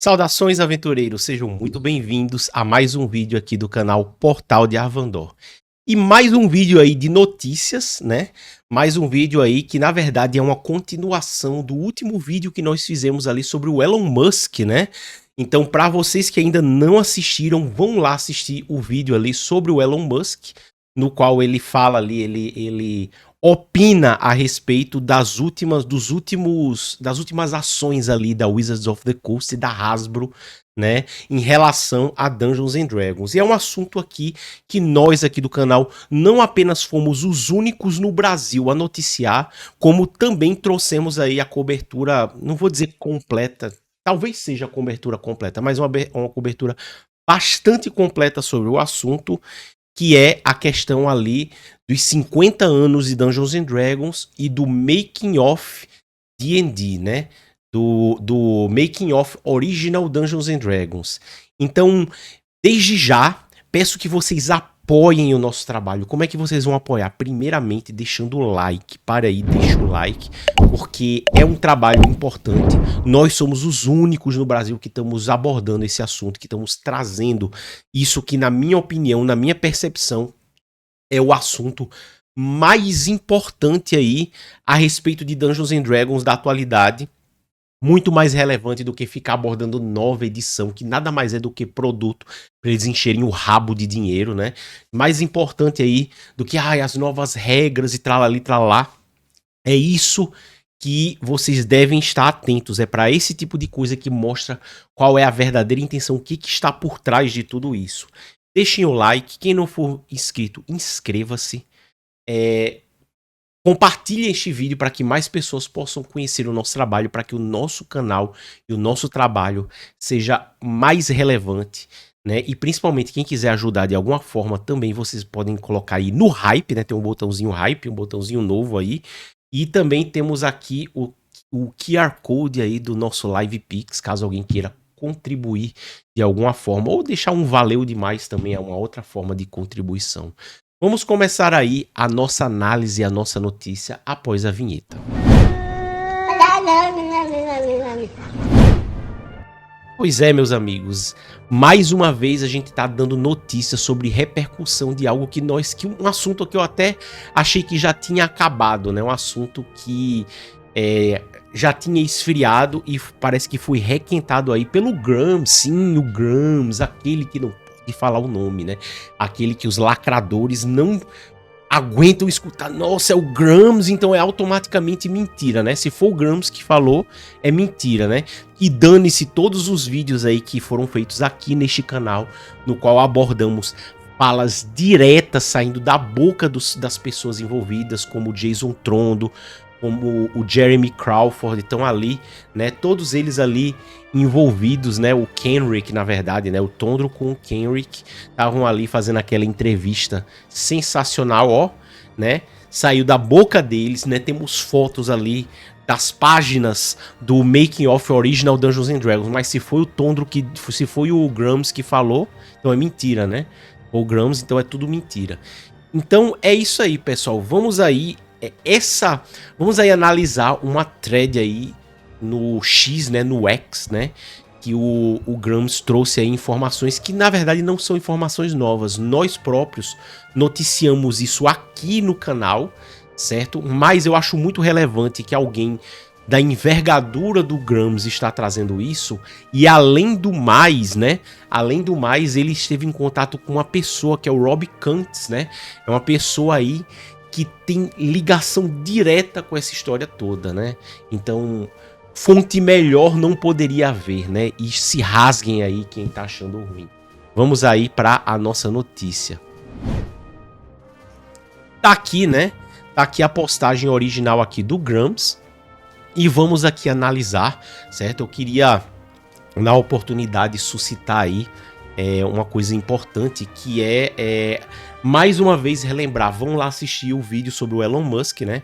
Saudações, aventureiros! Sejam muito bem-vindos a mais um vídeo aqui do canal Portal de Arvandor. E mais um vídeo aí de notícias, né? Mais um vídeo aí que, na verdade, é uma continuação do último vídeo que nós fizemos ali sobre o Elon Musk, né? Então, para vocês que ainda não assistiram, vão lá assistir o vídeo ali sobre o Elon Musk, no qual ele fala ali, ele opina a respeito das últimas ações ali da Wizards of the Coast e da Hasbro, né, em relação a Dungeons and Dragons. E é um assunto aqui que nós aqui do canal não apenas fomos os únicos no Brasil a noticiar, como também trouxemos aí a cobertura, não vou dizer completa, talvez seja a cobertura completa, mas uma cobertura bastante completa sobre o assunto, que é a questão ali dos 50 anos de Dungeons and Dragons e do Making of D&D, né? Do Making of Original Dungeons and Dragons. Então, desde já, peço que vocês apoiem o nosso trabalho. Como é que vocês vão apoiar? Primeiramente, deixando o like. Para aí, deixa o like, porque é um trabalho importante. Nós somos os únicos no Brasil que estamos abordando esse assunto, que estamos trazendo isso que, na minha opinião, na minha percepção, é o assunto mais importante aí a respeito de Dungeons and Dragons da atualidade. Muito mais relevante do que ficar abordando nova edição, que nada mais é do que produto para eles encherem o rabo de dinheiro, né? Mais importante aí do que as novas regras e tralali, tralá. É isso que vocês devem estar atentos. É para esse tipo de coisa que mostra qual é a verdadeira intenção, o que está por trás de tudo isso. Deixem o like. Quem não for inscrito, inscreva-se. Compartilhe este vídeo para que mais pessoas possam conhecer o nosso trabalho, para que o nosso canal e o nosso trabalho seja mais relevante, né? E principalmente quem quiser ajudar de alguma forma também, vocês podem colocar aí no Hype, né? Tem um botãozinho Hype, um botãozinho novo aí. E também temos aqui o QR Code aí do nosso Live Pix, caso alguém queira contribuir de alguma forma, ou deixar um valeu demais também, é uma outra forma de contribuição. Vamos começar aí a nossa análise, a nossa notícia após a vinheta. Pois é, meus amigos, mais uma vez a gente tá dando notícias sobre repercussão de algo que um assunto que eu até achei que já tinha acabado, né? Um assunto que já tinha esfriado e parece que foi requentado aí pelo Grams, sim, o Grams, aquele que não de falar o nome, né? Aquele que os lacradores não aguentam escutar. Nossa, é o Grams, então é automaticamente mentira, né? Se for o Grams que falou, é mentira, né? E dane-se todos os vídeos aí que foram feitos aqui neste canal, no qual abordamos falas diretas saindo da boca das pessoas envolvidas, como o Jason Trondo, como o Jeremy Crawford, estão ali, né? Todos eles ali envolvidos, né? O Kenrick, na verdade, né? O Tondro com o Kenrick estavam ali fazendo aquela entrevista sensacional, ó, né? Saiu da boca deles, né? Temos fotos ali das páginas do Making of Original Dungeons and Dragons, mas se foi o Tondro se foi o Grams que falou, então é mentira, né? O Grams, então é tudo mentira. Então é isso aí, pessoal. Vamos aí analisar uma thread aí no X, né, no X, né, que o Grams trouxe aí informações que na verdade não são informações novas. Nós próprios noticiamos isso aqui no canal, certo? Mas eu acho muito relevante que alguém da envergadura do Grams está trazendo isso, e além do mais, né? Além do mais, ele esteve em contato com uma pessoa que é o Rob Kuntz, né? É uma pessoa aí que tem ligação direta com essa história toda, né? Então, fonte melhor não poderia haver, né? E se rasguem aí quem tá achando ruim. Vamos aí para a nossa notícia. Tá aqui, né? Tá aqui a postagem original aqui do Grams. E vamos aqui analisar, certo? Eu queria, na oportunidade, suscitar aí uma coisa importante, que mais uma vez relembrar, vão lá assistir o vídeo sobre o Elon Musk, né?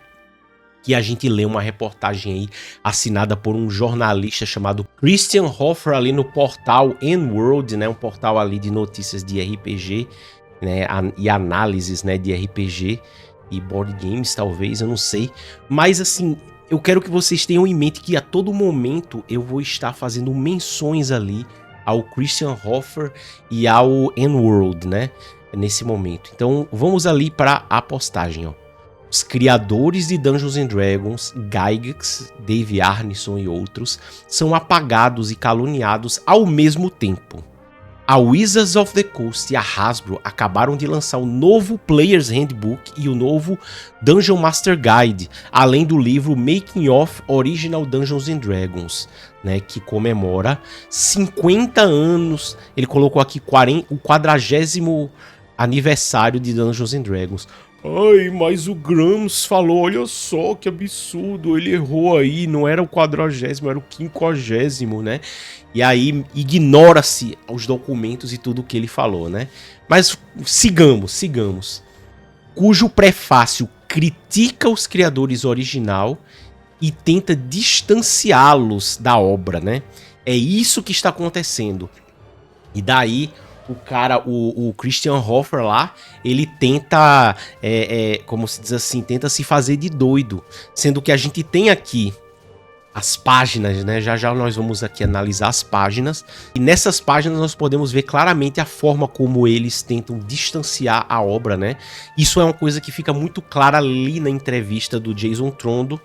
Que a gente lê uma reportagem aí assinada por um jornalista chamado Christian Hoffer ali no portal N-World, né? Um portal ali de notícias de RPG, né? E análises, né, de RPG e board games, talvez, eu não sei. Mas assim, eu quero que vocês tenham em mente que a todo momento eu vou estar fazendo menções ali ao Christian Hoffer e ao N-World, né? Nesse momento. Então vamos ali para a postagem, ó. Os criadores de Dungeons and Dragons, Gygax, Dave Arneson e outros, são apagados e caluniados ao mesmo tempo. A Wizards of the Coast e a Hasbro acabaram de lançar o novo Player's Handbook e o novo Dungeon Master Guide, além do livro Making of Original Dungeons and Dragons, né, que comemora 50 anos. Ele colocou aqui o 40º aniversário de Dungeons and Dragons. Ai, mas o Grams falou, olha só que absurdo, ele errou aí, não era o 40º, era o 50º, né? E aí ignora-se os documentos e tudo o que ele falou, né? Mas sigamos. Cujo prefácio critica os criadores original e tenta distanciá-los da obra, né? É isso que está acontecendo. E daí o cara, o Christian Hoffer lá, ele tenta, como se diz assim, tenta se fazer de doido. Sendo que a gente tem aqui as páginas, né? Já nós vamos aqui analisar as páginas. E nessas páginas nós podemos ver claramente a forma como eles tentam distanciar a obra, né? Isso é uma coisa que fica muito clara ali na entrevista do Jason Trondo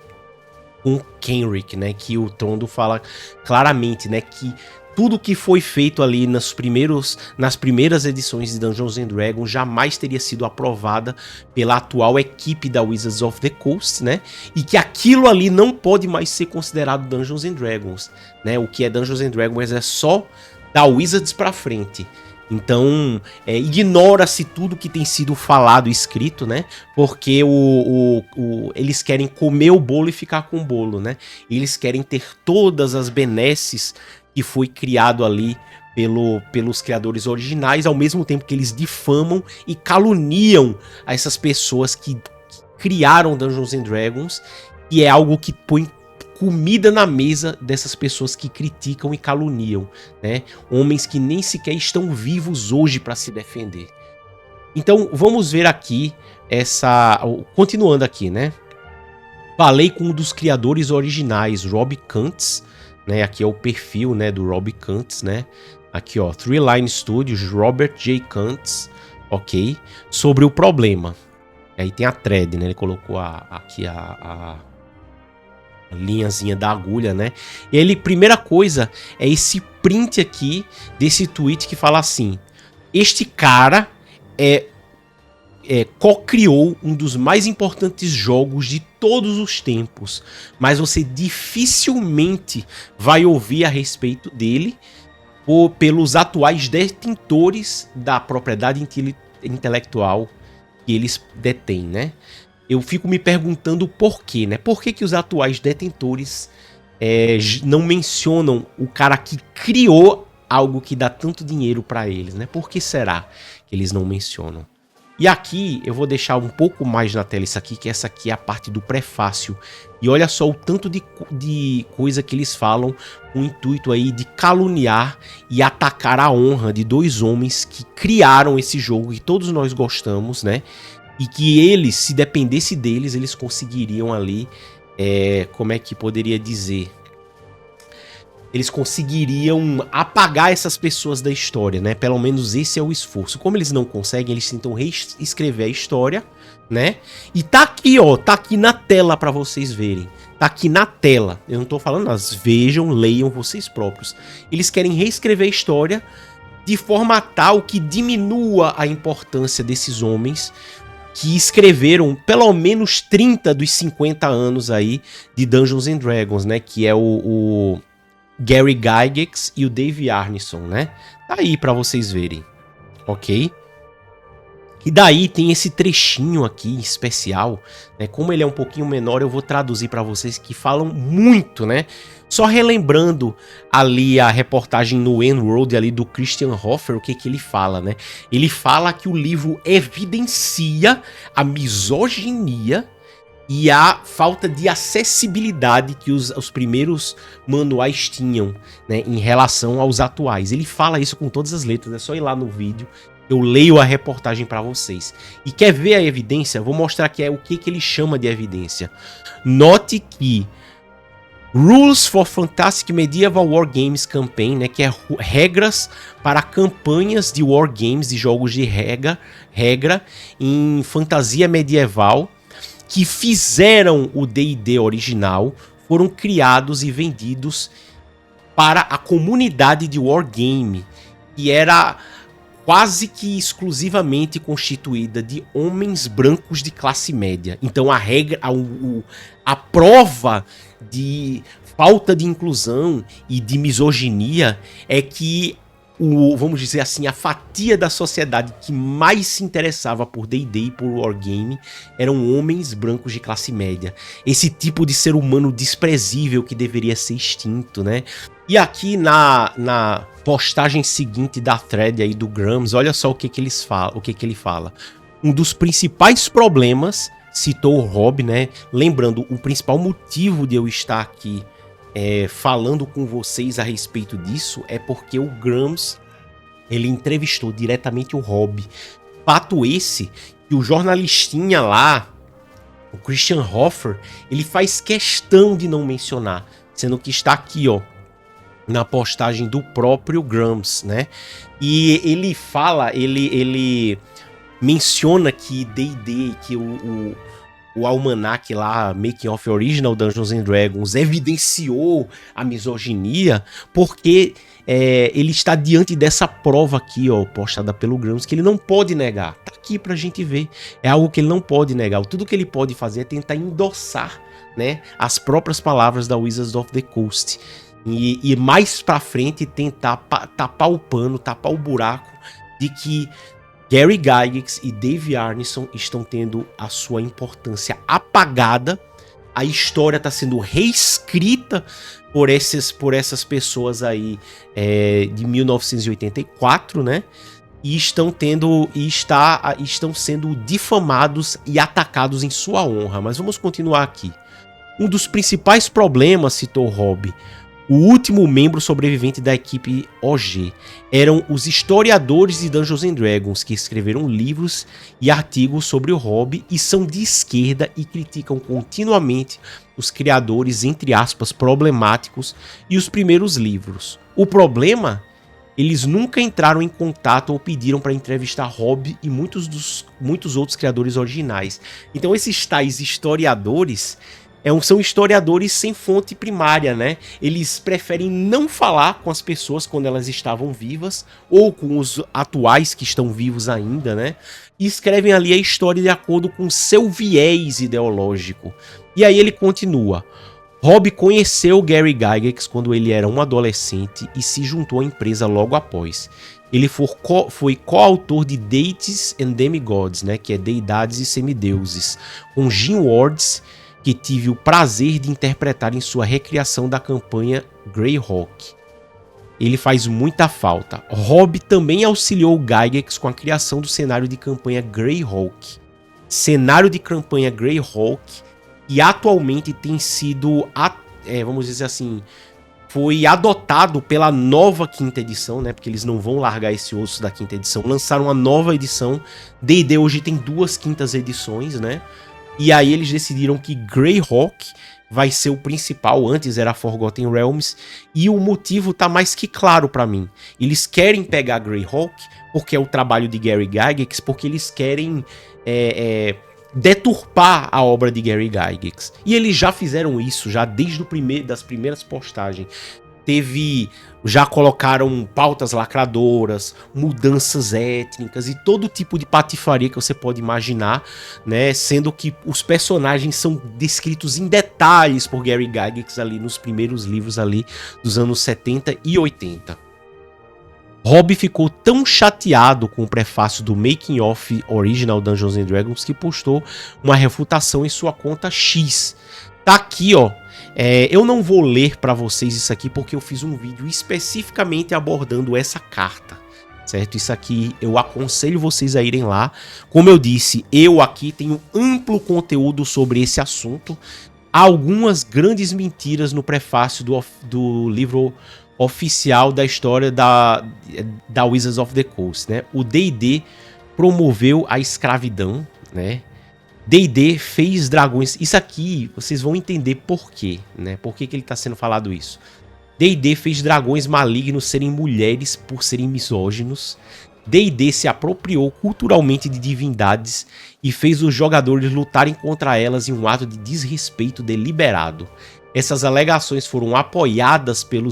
com Kenrick, né? Que o Trondo fala claramente, né? Que tudo que foi feito ali nas primeiras edições de Dungeons and Dragons jamais teria sido aprovada pela atual equipe da Wizards of the Coast, né? E que aquilo ali não pode mais ser considerado Dungeons and Dragons, né? O que é Dungeons and Dragons é só da Wizards pra frente. Então, ignora-se tudo que tem sido falado e escrito, né? Porque eles querem comer o bolo e ficar com o bolo, né? Eles querem ter todas as benesses que foi criado ali pelos criadores originais, ao mesmo tempo que eles difamam e caluniam a essas pessoas que criaram Dungeons and Dragons, e é algo que põe comida na mesa dessas pessoas que criticam e caluniam, né? Homens que nem sequer estão vivos hoje para se defender. Então vamos ver aqui continuando aqui, né? Falei com um dos criadores originais, Rob Kuntz, né? Aqui é o perfil, né, do Rob Kuntz, né? Aqui, ó, Three Line Studios, Robert J. Kuntz, ok? Sobre o problema. Aí tem a thread, né? Ele colocou aqui a linhazinha da agulha, né? E ele, primeira coisa, é esse print aqui desse tweet que fala assim: este cara co-criou um dos mais importantes jogos de todos os tempos, mas você dificilmente vai ouvir a respeito dele pelos atuais detentores da propriedade intelectual que eles detêm, né? Eu fico me perguntando por quê, né? Por que os atuais detentores não mencionam o cara que criou algo que dá tanto dinheiro para eles, né? Por que será que eles não mencionam? E aqui eu vou deixar um pouco mais na tela isso aqui, que essa aqui é a parte do prefácio. E olha só o tanto de coisa que eles falam com o intuito aí de caluniar e atacar a honra de dois homens que criaram esse jogo que todos nós gostamos, né? E que eles, se dependesse deles, eles conseguiriam ali, como é que poderia dizer? Eles conseguiriam apagar essas pessoas da história, né? Pelo menos esse é o esforço. Como eles não conseguem, eles tentam reescrever a história, né? E tá aqui, ó, tá aqui na tela para vocês verem. Tá aqui na tela. Eu não tô falando, mas vejam, leiam vocês próprios. Eles querem reescrever a história de forma tal que diminua a importância desses homens que escreveram pelo menos 30 dos 50 anos aí de Dungeons and Dragons, né? Que é o Gary Gygax e o Dave Arneson, né? Tá aí pra vocês verem, ok? E daí tem esse trechinho aqui especial, né? Como ele é um pouquinho menor, eu vou traduzir pra vocês, que falam muito, né? Só relembrando ali a reportagem no N-World ali do Christian Hoffer, o que ele fala, né? Ele fala que o livro evidencia a misoginia e a falta de acessibilidade que os primeiros manuais tinham, né, em relação aos atuais. Ele fala isso com todas as letras, é só ir lá no vídeo, eu leio a reportagem para vocês. E quer ver a evidência? Vou mostrar que é o que ele chama de evidência. Note que Rules for Fantastic Medieval War Games Campaign, né, que é regras para campanhas de war games, de jogos de regra em fantasia medieval, que fizeram o D&D original, foram criados e vendidos para a comunidade de wargame, que era quase que exclusivamente constituída de homens brancos de classe média. Então a regra, a prova de falta de inclusão e de misoginia é que vamos dizer assim, a fatia da sociedade que mais se interessava por D&D e por wargame eram homens brancos de classe média. Esse tipo de ser humano desprezível que deveria ser extinto, né? E aqui na postagem seguinte da thread aí do Grams, olha só o que ele fala. Um dos principais problemas, citou o Rob, né? Lembrando, o principal motivo de eu estar aqui falando com vocês a respeito disso é porque o Grams, ele entrevistou diretamente o Rob. Fato esse que o jornalistinha lá, o Christian Hoffer, ele faz questão de não mencionar, sendo que está aqui, ó, na postagem do próprio Grams, né? E ele fala, ele menciona que D&D, que o almanac lá, Making of Original Dungeons and Dragons, evidenciou a misoginia, porque ele está diante dessa prova aqui, ó, postada pelo Grams, que ele não pode negar. Tá aqui pra gente ver. É algo que ele não pode negar. Tudo que ele pode fazer é tentar endossar, né, as próprias palavras da Wizards of the Coast. E mais pra frente tentar tapar o pano, tapar o buraco de que Gary Gygax e Dave Arneson estão tendo a sua importância apagada. A história está sendo reescrita por essas pessoas aí de 1984, né? E estão sendo difamados e atacados em sua honra. Mas vamos continuar aqui. Um dos principais problemas, citou Rob, o último membro sobrevivente da equipe OG eram os historiadores de Dungeons and Dragons, que escreveram livros e artigos sobre o hobby e são de esquerda e criticam continuamente os criadores, entre aspas, problemáticos e os primeiros livros. O problema? Eles nunca entraram em contato ou pediram para entrevistar Rob e muitos outros criadores originais. Então esses tais historiadores são historiadores sem fonte primária, né? Eles preferem não falar com as pessoas quando elas estavam vivas, ou com os atuais que estão vivos ainda, né? E escrevem ali a história de acordo com seu viés ideológico. E aí ele continua. Rob conheceu Gary Gygax quando ele era um adolescente e se juntou à empresa logo após. Ele foi coautor de Deities and Demigods, né? Que é Deidades e Semideuses, com Jim Ward's, que tive o prazer de interpretar em sua recriação da campanha Greyhawk. Ele faz muita falta. Rob também auxiliou o Gygax com a criação do cenário de campanha Greyhawk. Cenário de campanha Greyhawk que atualmente tem sido, vamos dizer assim, foi adotado pela nova quinta edição, né? Porque eles não vão largar esse osso da quinta edição. Lançaram uma nova edição. D&D hoje tem 2 quintas edições, né? E aí eles decidiram que Greyhawk vai ser o principal, antes era Forgotten Realms, e o motivo tá mais que claro pra mim. Eles querem pegar Greyhawk, porque é o trabalho de Gary Gygax, porque eles querem deturpar a obra de Gary Gygax. E eles já fizeram isso, já desde das primeiras postagens. Já colocaram pautas lacradoras, mudanças étnicas e todo tipo de patifaria que você pode imaginar, né? Sendo que os personagens são descritos em detalhes por Gary Gygax ali nos primeiros livros ali dos anos 70 e 80. Rob ficou tão chateado com o prefácio do Making of Original Dungeons and Dragons que postou uma refutação em sua conta X. Tá aqui, ó. Eu não vou ler para vocês isso aqui porque eu fiz um vídeo especificamente abordando essa carta. certo? Isso aqui eu aconselho vocês a irem lá. Como eu disse, eu aqui tenho amplo conteúdo sobre esse assunto. Há algumas grandes mentiras no prefácio do livro oficial da história da Wizards of the Coast, né? O D&D promoveu a escravidão, né? D&D fez dragões. Isso aqui vocês vão entender por quê, né? Por que ele está sendo falado isso? D&D fez dragões malignos serem mulheres por serem misóginos. D&D se apropriou culturalmente de divindades e fez os jogadores lutarem contra elas em um ato de desrespeito deliberado. Essas alegações foram apoiadas pelo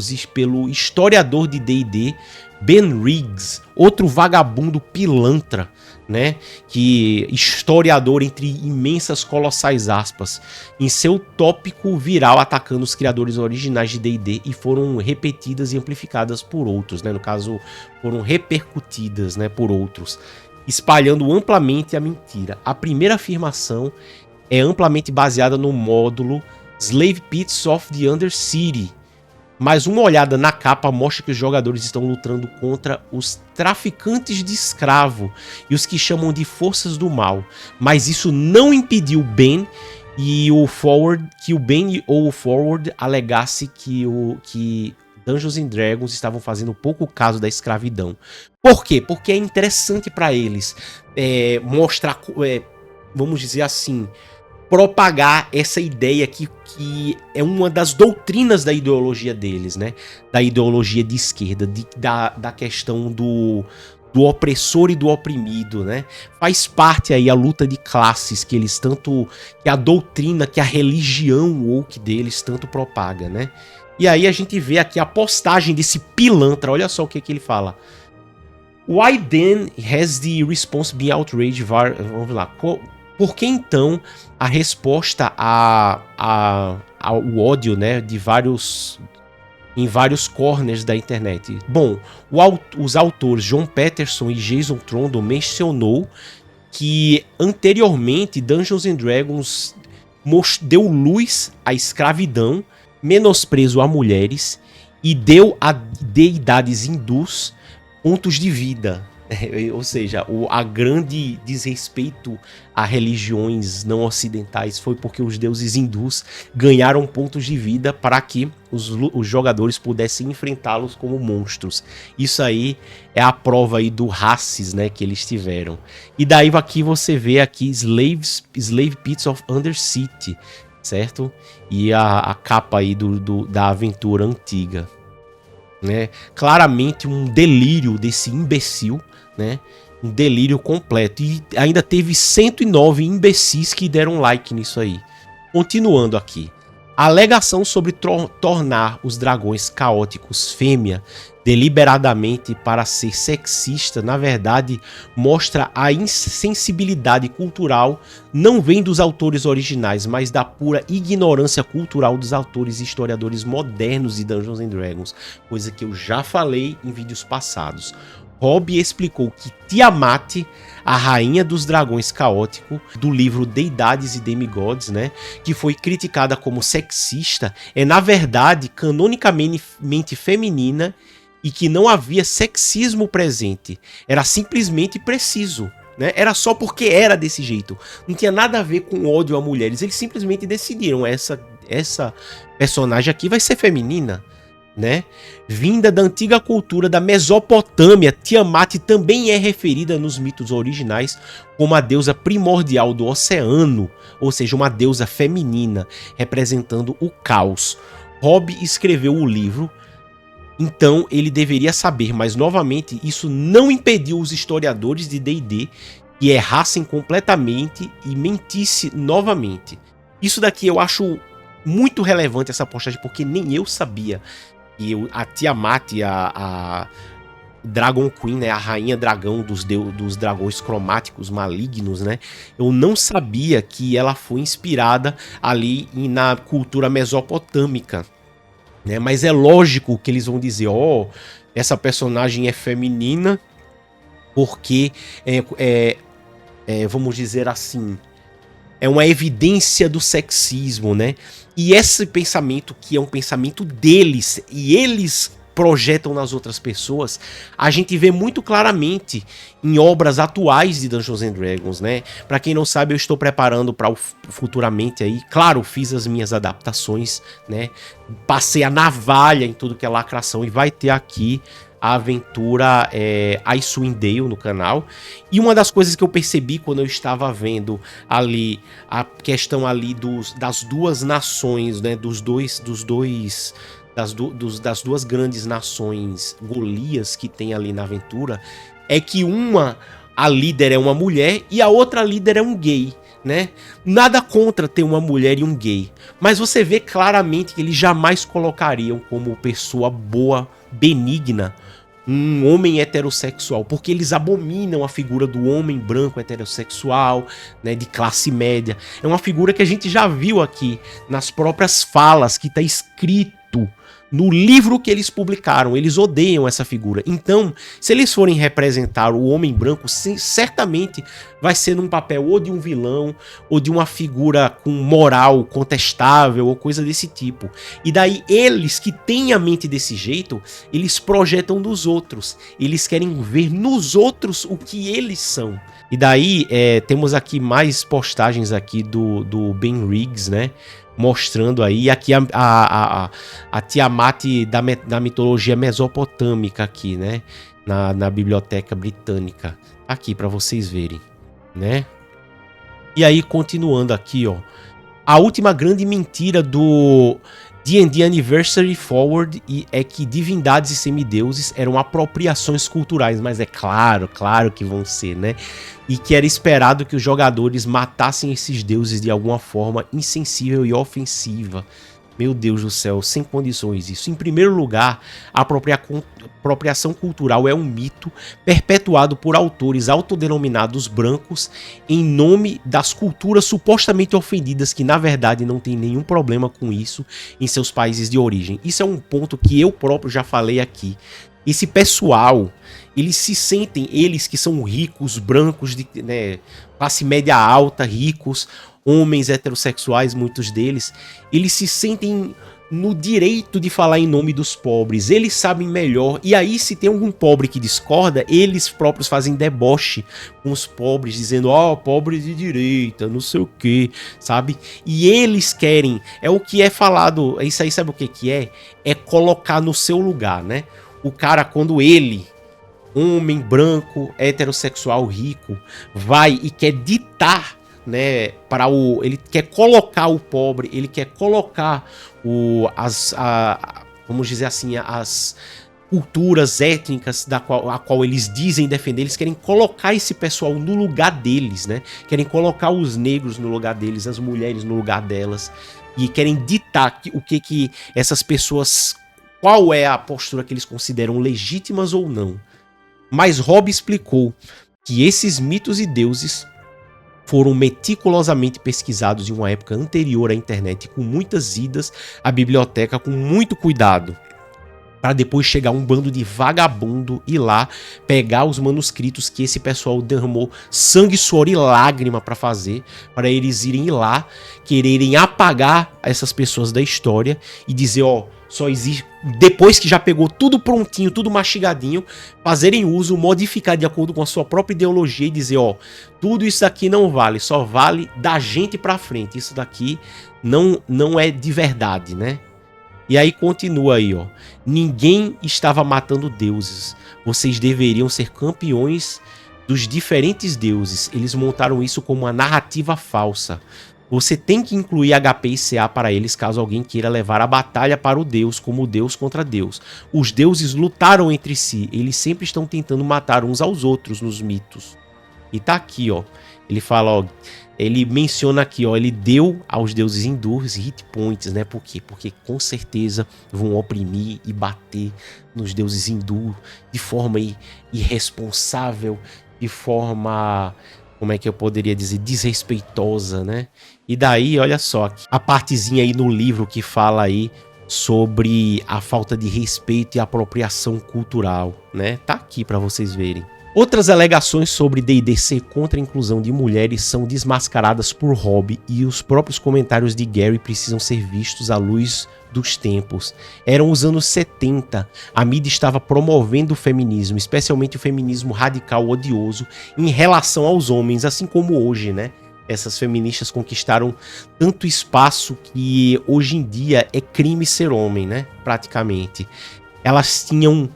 historiador de D&D, Ben Riggs, outro vagabundo pilantra, né? Que historiador entre imensas colossais aspas, em seu tópico viral atacando os criadores originais de D&D, e foram repetidas e amplificadas por outros, né? No caso, foram repercutidas, né, por outros, espalhando amplamente a mentira. A primeira afirmação é amplamente baseada no módulo Slave Pits of the Undercity, mas uma olhada na capa mostra que os jogadores estão lutando contra os traficantes de escravo e os que chamam de forças do mal. Mas isso não impediu Ben e o Forward que o Ben ou o Forward alegasse que Dungeons and Dragons estavam fazendo pouco caso da escravidão. Por quê? Porque é interessante para eles mostrar, vamos dizer assim, propagar essa ideia que é uma das doutrinas da ideologia deles, né? Da ideologia de esquerda, da questão do opressor e do oprimido, né? Faz parte aí a luta de classes que eles tanto, que a doutrina, que a religião woke deles tanto propaga, né? E aí a gente vê aqui a postagem desse pilantra, olha só o que ele fala. Why then has the response been outraged? Vamos lá. Por que então a resposta ao ódio, né, em vários corners da internet? Bom, os autores John Patterson e Jason Trondon mencionou que anteriormente Dungeons and Dragons deu luz à escravidão, menosprezo a mulheres e deu a deidades hindus pontos de vida. Ou seja, a grande desrespeito a religiões não ocidentais foi porque os deuses hindus ganharam pontos de vida para que os jogadores pudessem enfrentá-los como monstros. Isso aí é a prova aí do racis, né, que eles tiveram. E daí aqui você vê aqui Slave Pits of Undercity, certo? E a capa aí da aventura antiga, né? Claramente um delírio desse imbecil, né? Um delírio completo. E ainda teve 109 imbecis que deram like nisso aí. Continuando aqui. A alegação sobre tornar os dragões caóticos fêmea deliberadamente para ser sexista, na verdade, mostra a insensibilidade cultural, não vem dos autores originais, mas da pura ignorância cultural dos autores e historiadores modernos de Dungeons and Dragons, coisa que eu já falei em vídeos passados. Rob explicou que Tiamat, a rainha dos dragões caóticos, do livro Deidades e Demigods, né, que foi criticada como sexista, é na verdade canonicamente feminina e que não havia sexismo presente. Era simplesmente preciso, né? Era só porque era desse jeito. Não tinha nada a ver com ódio a mulheres. Eles simplesmente decidiram, essa personagem aqui vai ser feminina, né? Vinda da antiga cultura da Mesopotâmia, Tiamat também é referida nos mitos originais como a deusa primordial do oceano, ou seja, uma deusa feminina, representando o caos. Rob escreveu o livro, então ele deveria saber, mas novamente isso não impediu os historiadores de D&D que errassem completamente e mentissem novamente. Isso daqui eu acho muito relevante, essa postagem, porque nem eu sabia. E a Tiamat, a Dragon Queen, né, a rainha dragão dos dragões cromáticos malignos, né, eu não sabia que ela foi inspirada ali na cultura mesopotâmica, né, mas é lógico que eles vão dizer, essa personagem é feminina porque vamos dizer assim, é uma evidência do sexismo, né? E esse pensamento que é um pensamento deles, e eles projetam nas outras pessoas, a gente vê muito claramente em obras atuais de Dungeons and Dragons, né? Pra quem não sabe, eu estou preparando para futuramente aí, claro, fiz as minhas adaptações, né? Passei a navalha em tudo que é lacração e vai ter aqui a aventura Icewind Dale no canal. E uma das coisas que eu percebi quando eu estava vendo ali a questão ali das duas nações, né? Das duas grandes nações Golias que tem ali na aventura, é que a líder é uma mulher e a outra líder é um gay, né? Nada contra ter uma mulher e um gay, mas você vê claramente que eles jamais colocariam como pessoa boa, benigna, um homem heterossexual, porque eles abominam a figura do homem branco heterossexual, né, de classe média. É uma figura que a gente já viu aqui nas próprias falas, que está escrito no livro que eles publicaram. Eles odeiam essa figura. Então, se eles forem representar o homem branco, certamente vai ser num papel ou de um vilão, ou de uma figura com moral contestável, ou coisa desse tipo. E daí, eles que têm a mente desse jeito, eles projetam nos outros. Eles querem ver nos outros o que eles são. E daí, temos aqui mais postagens aqui do Ben Riggs, né? Mostrando aí, aqui a Tiamat da mitologia mesopotâmica aqui, né? Na biblioteca britânica. Aqui para vocês verem, né? E aí, continuando aqui, ó. A última grande mentira do D&D Anniversary Forward é que divindades e semideuses eram apropriações culturais, mas é claro que vão ser, né? E que era esperado que os jogadores matassem esses deuses de alguma forma insensível e ofensiva. Meu Deus do céu, sem condições isso. Em primeiro lugar, a apropriação cultural é um mito perpetuado por autores autodenominados brancos em nome das culturas supostamente ofendidas, que na verdade não tem nenhum problema com isso em seus países de origem. Isso é um ponto que eu próprio já falei aqui. Esse pessoal, eles se sentem, eles que são ricos, brancos, de classe média alta, ricos, homens heterossexuais, muitos deles, eles se sentem no direito de falar em nome dos pobres, eles sabem melhor, e aí se tem algum pobre que discorda, eles próprios fazem deboche com os pobres, dizendo, pobre de direita, não sei o que, sabe? E eles querem, é o que é falado, isso aí sabe o que é? É colocar no seu lugar, né? O cara, quando ele, homem branco, heterossexual, rico, vai e quer ditar, né, ele quer colocar o pobre, ele quer colocar vamos dizer assim, as culturas étnicas a qual eles dizem defender, eles querem colocar esse pessoal no lugar deles, né? Querem colocar os negros no lugar deles, as mulheres no lugar delas, e querem ditar o que essas pessoas, qual é a postura que eles consideram legítimas ou não. Mas Rob explicou que esses mitos e deuses foram meticulosamente pesquisados em uma época anterior à internet, com muitas idas à biblioteca, com muito cuidado, para depois chegar um bando de vagabundo e lá pegar os manuscritos que esse pessoal derramou sangue, suor e lágrima para fazer, para eles irem lá, quererem apagar essas pessoas da história e dizer, só existe, depois que já pegou tudo prontinho, tudo mastigadinho, fazerem uso, modificar de acordo com a sua própria ideologia e dizer, tudo isso daqui não vale, só vale da gente pra frente, isso daqui não é de verdade, né? E aí continua aí, ninguém estava matando deuses, vocês deveriam ser campeões dos diferentes deuses, eles montaram isso como uma narrativa falsa. Você tem que incluir HP e CA para eles caso alguém queira levar a batalha para o deus como Deus contra Deus. Os deuses lutaram entre si, eles sempre estão tentando matar uns aos outros nos mitos. E tá aqui, ele fala, ele menciona aqui, ele deu aos deuses hindus hit points, né? Por quê? Porque com certeza vão oprimir e bater nos deuses hindus de forma irresponsável, de forma, como é que eu poderia dizer, desrespeitosa, né? E daí, olha só, a partezinha aí no livro que fala aí sobre a falta de respeito e apropriação cultural, né? Tá aqui para vocês verem. Outras alegações sobre D&D ser contra a inclusão de mulheres são desmascaradas por Rob, e os próprios comentários de Gary precisam ser vistos à luz dos tempos. Eram os anos 70. A mídia estava promovendo o feminismo, especialmente o feminismo radical odioso em relação aos homens, assim como hoje, né? Essas feministas conquistaram tanto espaço que hoje em dia é crime ser homem, né? Praticamente. Elas tinham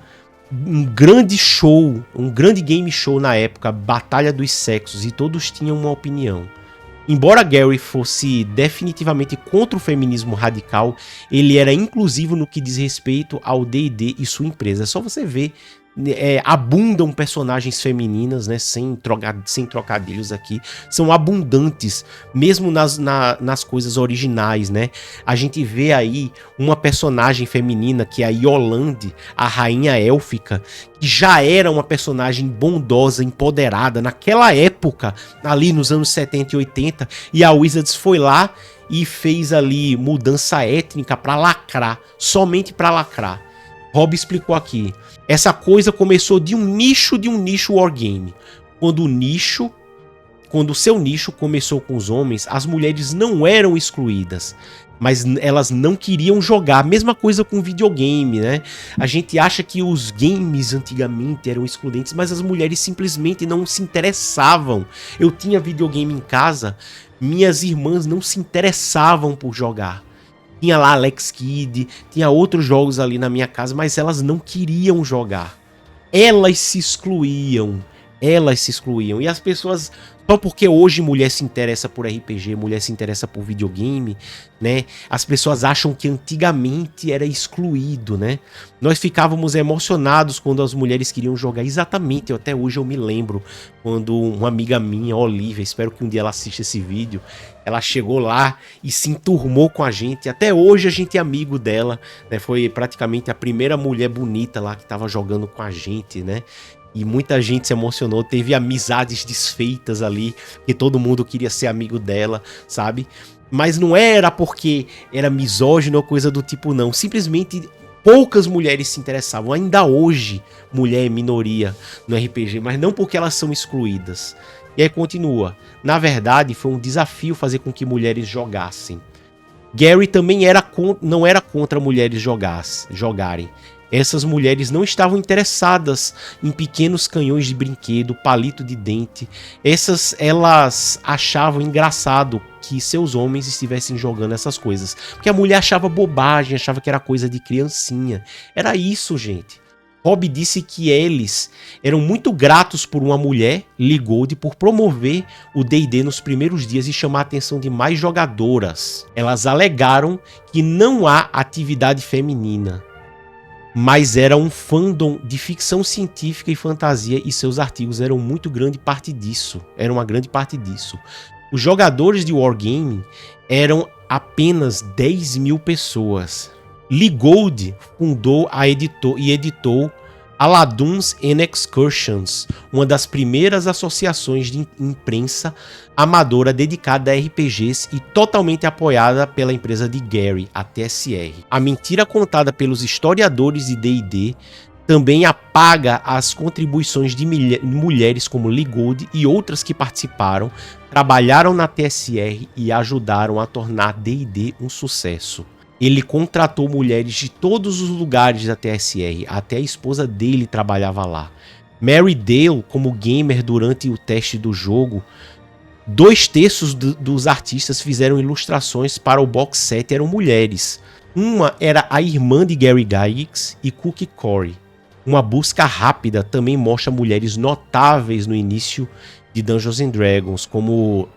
um grande show, um grande game show na época, Batalha dos Sexos, e todos tinham uma opinião. Embora Gary fosse definitivamente contra o feminismo radical, ele era inclusivo no que diz respeito ao D&D e sua empresa. É só você ver, abundam personagens femininas, né, sem trocadilhos aqui, são abundantes, mesmo nas coisas originais, né. A gente vê aí uma personagem feminina, que é a Yolande, a rainha élfica, que já era uma personagem bondosa, empoderada, naquela época, ali nos anos 70 e 80, e a Wizards foi lá e fez ali mudança étnica pra lacrar, somente pra lacrar. Rob explicou aqui. Essa coisa começou de um nicho wargame. Quando o seu nicho começou com os homens, as mulheres não eram excluídas, mas elas não queriam jogar. Mesma coisa com videogame, né? A gente acha que os games antigamente eram excludentes, mas as mulheres simplesmente não se interessavam. Eu tinha videogame em casa, minhas irmãs não se interessavam por jogar. Tinha lá Alex Kidd, tinha outros jogos ali na minha casa, mas elas não queriam jogar. Elas se excluíam. E as pessoas, só porque hoje mulher se interessa por RPG, mulher se interessa por videogame, né? As pessoas acham que antigamente era excluído, né? Nós ficávamos emocionados quando as mulheres queriam jogar. Exatamente, até hoje eu me lembro quando uma amiga minha, Olivia, espero que um dia ela assista esse vídeo, ela chegou lá e se enturmou com a gente. Até hoje a gente é amigo dela, né? Foi praticamente a primeira mulher bonita lá que estava jogando com a gente, né? E muita gente se emocionou, teve amizades desfeitas ali, que todo mundo queria ser amigo dela, sabe? Mas não era porque era misógino ou coisa do tipo, não. Simplesmente poucas mulheres se interessavam. Ainda hoje, mulher é minoria no RPG, mas não porque elas são excluídas. E aí continua. Na verdade, foi um desafio fazer com que mulheres jogassem. Gary também não era contra mulheres jogarem. Essas mulheres não estavam interessadas em pequenos canhões de brinquedo, palito de dente. Elas achavam engraçado que seus homens estivessem jogando essas coisas. Porque a mulher achava bobagem, achava que era coisa de criancinha. Era isso, gente. Rob disse que eles eram muito gratos por uma mulher, Lee Gold, por promover o D&D nos primeiros dias e chamar a atenção de mais jogadoras. Elas alegaram que não há atividade feminina, mas era um fandom de ficção científica e fantasia, e seus artigos eram uma grande parte disso. Os jogadores de Wargaming eram apenas 10 mil pessoas. Lee Gold fundou e editou Aladdun's and Excursions, uma das primeiras associações de imprensa amadora dedicada a RPGs e totalmente apoiada pela empresa de Gary, a TSR. A mentira contada pelos historiadores de D&D também apaga as contribuições de mulheres como Lee Gold e outras que participaram, trabalharam na TSR e ajudaram a tornar D&D um sucesso. Ele contratou mulheres de todos os lugares da TSR, até a esposa dele trabalhava lá. Mary Dale, como gamer durante o teste do jogo, 2/3 dos artistas fizeram ilustrações para o box set, eram mulheres. Uma era a irmã de Gary Gygax e Cookie Corey. Uma busca rápida também mostra mulheres notáveis no início de Dungeons & Dragons, como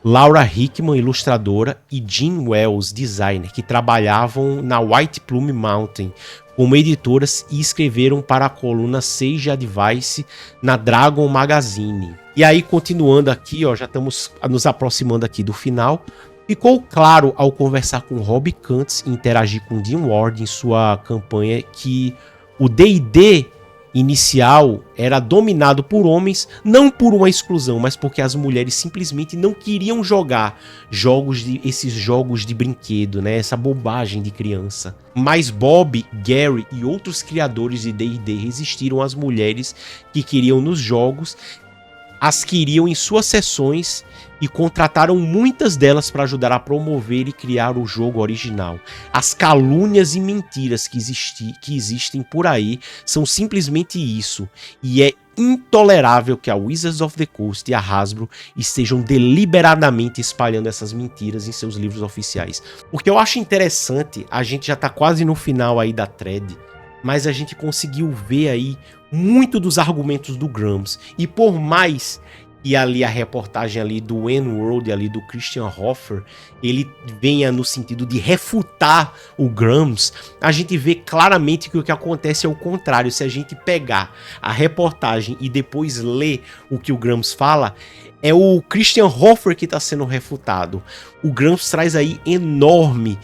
Laura Hickman, ilustradora, e Jean Wells, designer, que trabalhavam na White Plum Mountain como editoras e escreveram para a coluna Sage Advice na Dragon Magazine. E aí, continuando aqui, ó, já estamos nos aproximando aqui do final. Ficou claro ao conversar com Rob Kuntz e interagir com Dean Ward em sua campanha que o D&D inicial era dominado por homens, não por uma exclusão, mas porque as mulheres simplesmente não queriam jogar esses jogos de brinquedo, né? Essa bobagem de criança. Mas Bob, Gary e outros criadores de D&D resistiram às mulheres que queriam nos jogos as queriam em suas sessões e contrataram muitas delas para ajudar a promover e criar o jogo original. As calúnias e mentiras que existem por aí são simplesmente isso, e é intolerável que a Wizards of the Coast e a Hasbro estejam deliberadamente espalhando essas mentiras em seus livros oficiais. O que eu acho interessante, a gente já tá quase no final aí da thread, mas a gente conseguiu ver aí muito dos argumentos do Grams, e por mais que ali a reportagem ali do N-World, ali do Christian Hoffer, ele venha no sentido de refutar o Grams, a gente vê claramente que o que acontece é o contrário. Se a gente pegar a reportagem e depois ler o que o Grams fala, é o Christian Hoffer que está sendo refutado. O Grams traz aí enorme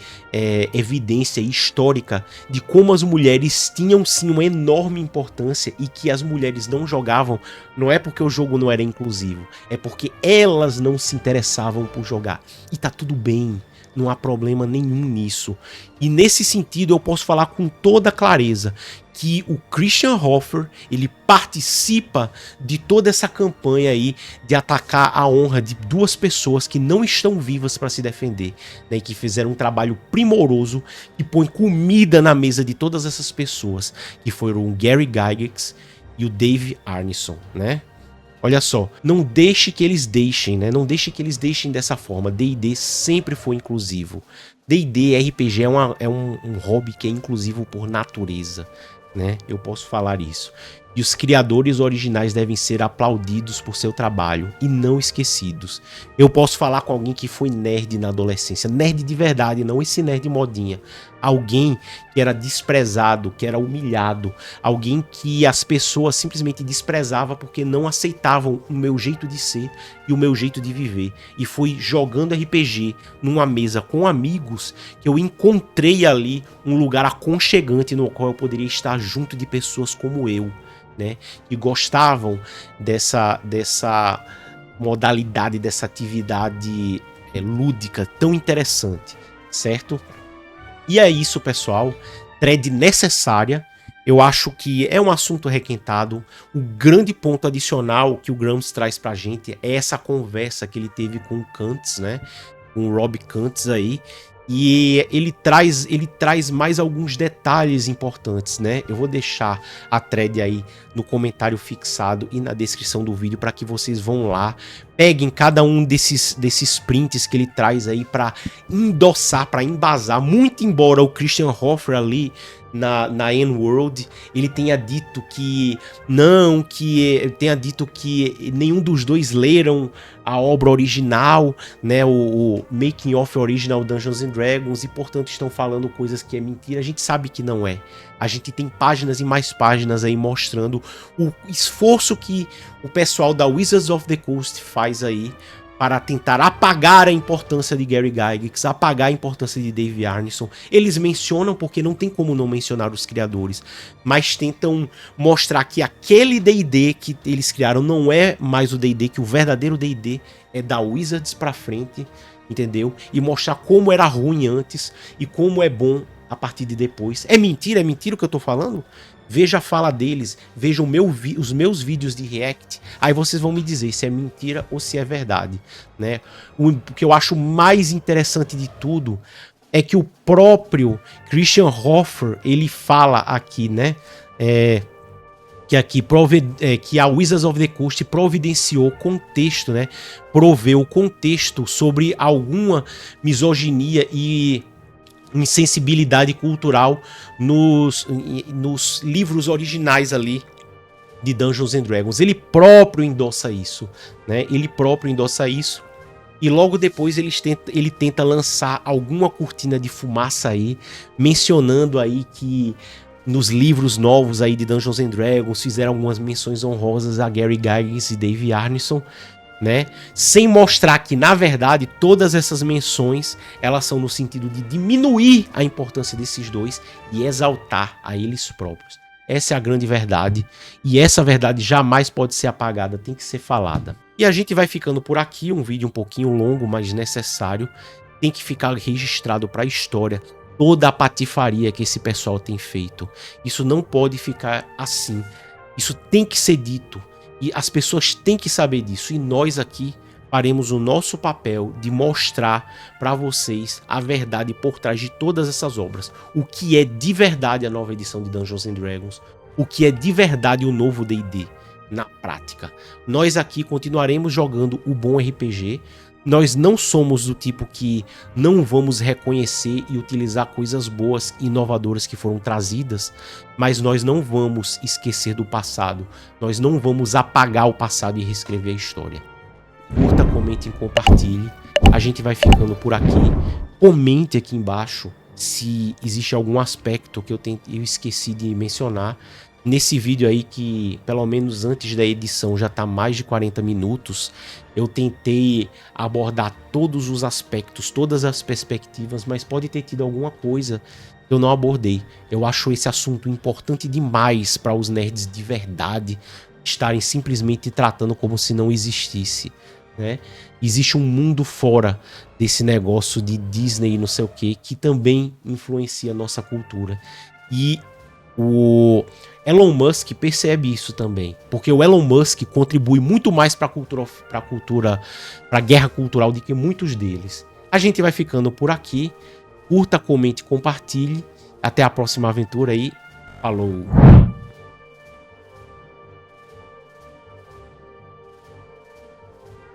evidência histórica de como as mulheres tinham sim uma enorme importância e que as mulheres não jogavam, não é porque o jogo não era inclusivo, é porque elas não se interessavam por jogar. E tá tudo bem, não há problema nenhum nisso. E nesse sentido eu posso falar com toda clareza que o Christian Hoffer, ele participa de toda essa campanha aí de atacar a honra de duas pessoas que não estão vivas para se defender, né, e que fizeram um trabalho primoroso, que põe comida na mesa de todas essas pessoas, que foram o Gary Gygax e o Dave Arneson, né? Olha só, não deixe que eles deixem, né? Não deixe que eles deixem dessa forma. D&D sempre foi inclusivo. D&D, RPG é um hobby que é inclusivo por natureza, né? Eu posso falar isso. E os criadores originais devem ser aplaudidos por seu trabalho e não esquecidos. Eu posso falar com alguém que foi nerd na adolescência, nerd de verdade, não esse nerd modinha. Alguém que era desprezado, que era humilhado, alguém que as pessoas simplesmente desprezavam porque não aceitavam o meu jeito de ser e o meu jeito de viver. E foi jogando RPG numa mesa com amigos que eu encontrei ali um lugar aconchegante no qual eu poderia estar junto de pessoas como eu, né, que gostavam dessa modalidade, dessa atividade lúdica tão interessante, certo? E é isso, pessoal. Thread necessária. Eu acho que é um assunto requentado. O grande ponto adicional que o Grams traz pra gente é essa conversa que ele teve com o Kantz, né, com o Rob Kantz aí. E ele traz mais alguns detalhes importantes, né? Eu vou deixar a thread aí no comentário fixado e na descrição do vídeo para que vocês vão lá, peguem cada um desses prints que ele traz aí para endossar, para embasar. Muito embora o Christian Hoffer ali na N-World ele tenha dito que não, tenha dito que nenhum dos dois leram a obra original, né, o Making of Original Dungeons and Dragons, e portanto estão falando coisas que é mentira. A gente sabe que não é. A gente tem páginas e mais páginas aí mostrando o esforço que o pessoal da Wizards of the Coast faz aí para tentar apagar a importância de Gary Gygax, apagar a importância de Dave Arneson. Eles mencionam porque não tem como não mencionar os criadores, mas tentam mostrar que aquele D&D que eles criaram não é mais o D&D, que o verdadeiro D&D é da Wizards pra frente, entendeu? E mostrar como era ruim antes e como é bom a partir de depois. É mentira o que eu tô falando? Veja a fala deles, veja os meus vídeos de react, aí vocês vão me dizer se é mentira ou se é verdade, né? O que eu acho mais interessante de tudo é que o próprio Christian Hoffer, ele fala aqui, né? Que a Wizards of the Coast providenciou contexto, né? Proveu contexto sobre alguma misoginia e insensibilidade cultural nos livros originais ali de Dungeons and Dragons. Ele próprio endossa isso, né? Ele próprio endossa isso. E logo depois ele tenta lançar alguma cortina de fumaça aí, mencionando aí que nos livros novos aí de Dungeons and Dragons fizeram algumas menções honrosas a Gary Gygax e Dave Arneson, né? Sem mostrar que, na verdade, todas essas menções elas são no sentido de diminuir a importância desses dois e exaltar a eles próprios. Essa é a grande verdade, e essa verdade jamais pode ser apagada, tem que ser falada. E a gente vai ficando por aqui, um vídeo um pouquinho longo, mas necessário. Tem que ficar registrado para a história toda a patifaria que esse pessoal tem feito. Isso não pode ficar assim. Isso tem que ser dito. E as pessoas têm que saber disso. E nós aqui faremos o nosso papel de mostrar para vocês a verdade por trás de todas essas obras. O que é de verdade a nova edição de Dungeons and Dragons. O que é de verdade o novo D&D na prática. Nós aqui continuaremos jogando o bom RPG. Nós não somos do tipo que não vamos reconhecer e utilizar coisas boas e inovadoras que foram trazidas, mas nós não vamos esquecer do passado. Nós não vamos apagar o passado e reescrever a história. Curta, comente e compartilhe. A gente vai ficando por aqui. Comente aqui embaixo se existe algum aspecto que eu esqueci de mencionar. Nesse vídeo aí que, pelo menos antes da edição, já tá mais de 40 minutos, eu tentei abordar todos os aspectos, todas as perspectivas, mas pode ter tido alguma coisa que eu não abordei. Eu acho esse assunto importante demais para os nerds de verdade estarem simplesmente tratando como se não existisse, né? Existe um mundo fora desse negócio de Disney e não sei o que também influencia a nossa cultura. E o Elon Musk percebe isso também, porque o Elon Musk contribui muito mais para a guerra cultural do que muitos deles. A gente vai ficando por aqui. Curta, comente, compartilhe. Até a próxima aventura aí. Falou!